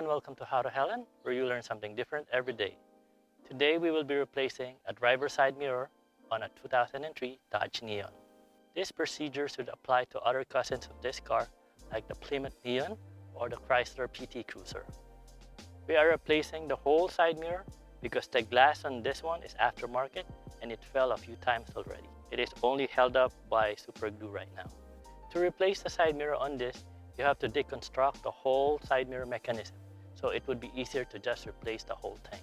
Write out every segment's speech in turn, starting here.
and welcome to How to Helen, where you learn something different every day. Today we will be replacing a driver's side mirror on a 2003 Dodge Neon. This procedure should apply to other cousins of this car like the Plymouth Neon or the Chrysler PT Cruiser. We are replacing the whole side mirror because the glass on this one is aftermarket and it fell a few times already. It is only held up by super glue right now. To replace the side mirror on this, you have to deconstruct the whole side mirror mechanism, so it would be easier to just replace the whole thing.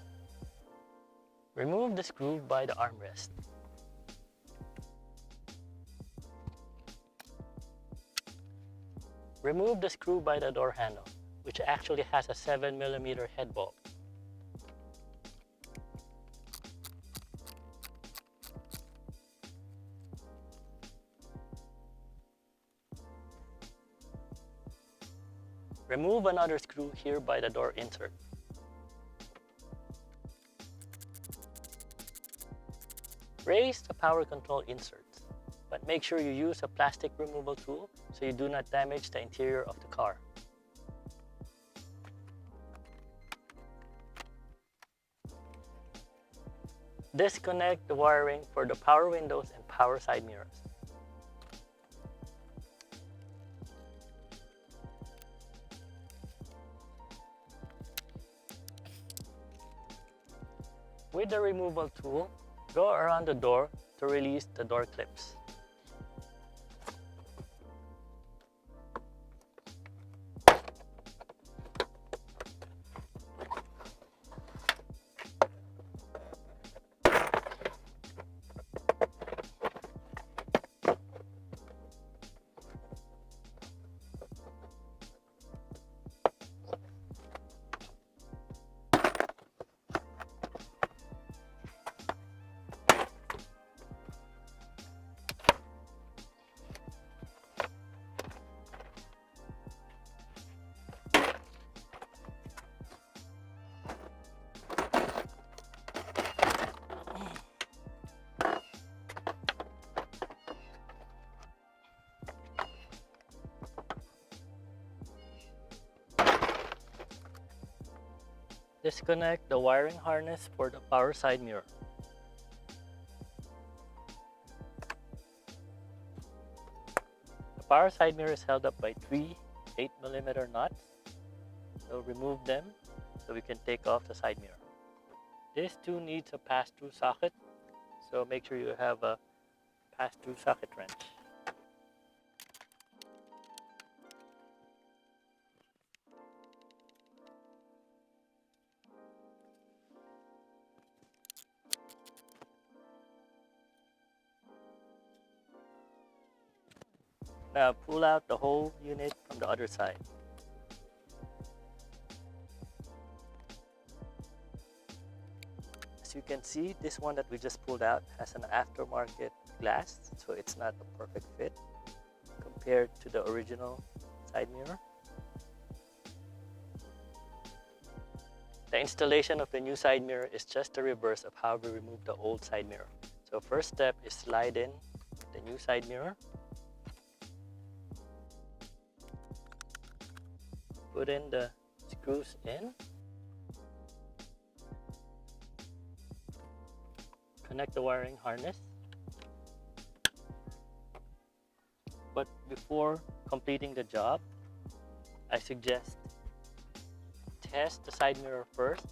Remove the screw by the armrest. Remove the screw by the door handle, which actually has a 7mm head bolt. Remove another screw here by the door insert. Raise the power control inserts, but make sure you use a plastic removal tool so you do not damage the interior of the car. Disconnect the wiring for the power windows and power side mirrors. With the removal tool, go around the door to release the door clips. Disconnect the wiring harness for the power side mirror. The power side mirror is held up by three 8mm nuts, so remove them so we can take off the side mirror. This too needs a pass-through socket, so make sure you have a pass-through socket wrench. Now pull out the whole unit from the other side. As you can see, this one that we just pulled out has an aftermarket glass, so it's not a perfect fit compared to the original side mirror. The installation of the new side mirror is just the reverse of how we removed the old side mirror. So first step is slide in the new side mirror. Put in the screws in. Connect the wiring harness. But before completing the job, I suggest test the side mirror first.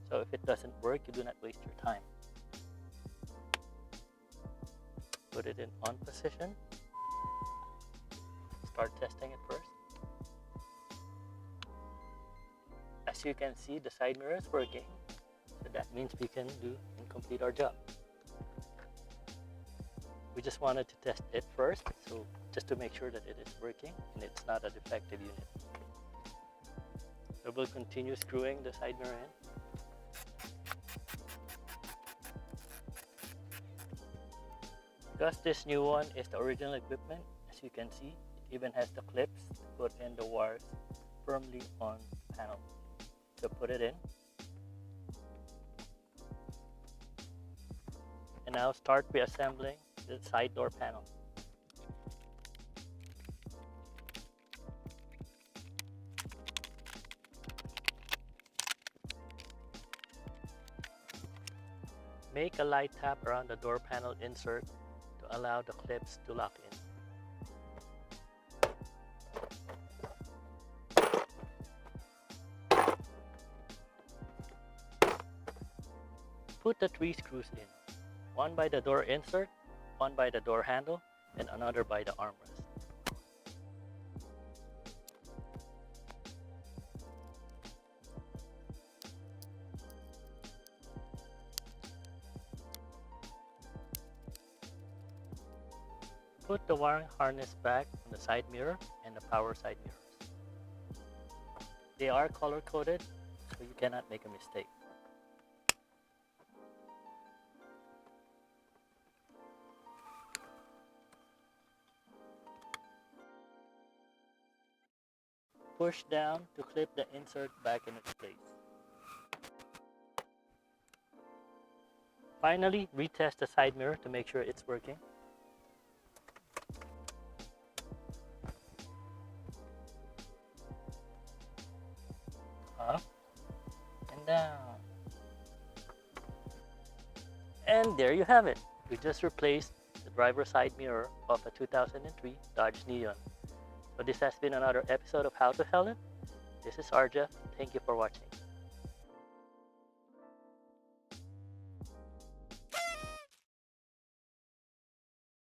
So if it doesn't work, you do not waste your time. Put it in on position. Start testing it first. As you can see, the side mirror is working, so that means we can do and complete our job. We just wanted to test it first, so just to make sure that it is working and it's not a defective unit. So we'll continue screwing the side mirror in. Because this new one is the original equipment, as you can see, it even has the clips to put in the wires firmly on the panel. So put it in. And now start reassembling the side door panel. Make a light tap around the door panel insert to allow the clips to lock in. Put the 3 screws in, one by the door insert, one by the door handle, and another by the armrest. Put the wiring harness back on the side mirror and the power side mirrors. They are color coded, so you cannot make a mistake. Push down to clip the insert back in its place. Finally, retest the side mirror to make sure it's working. Up and down. And there you have it. We just replaced the driver's side mirror of a 2003 Dodge Neon. So this has been another episode of How to Hell It. This is Arja. Thank you for watching.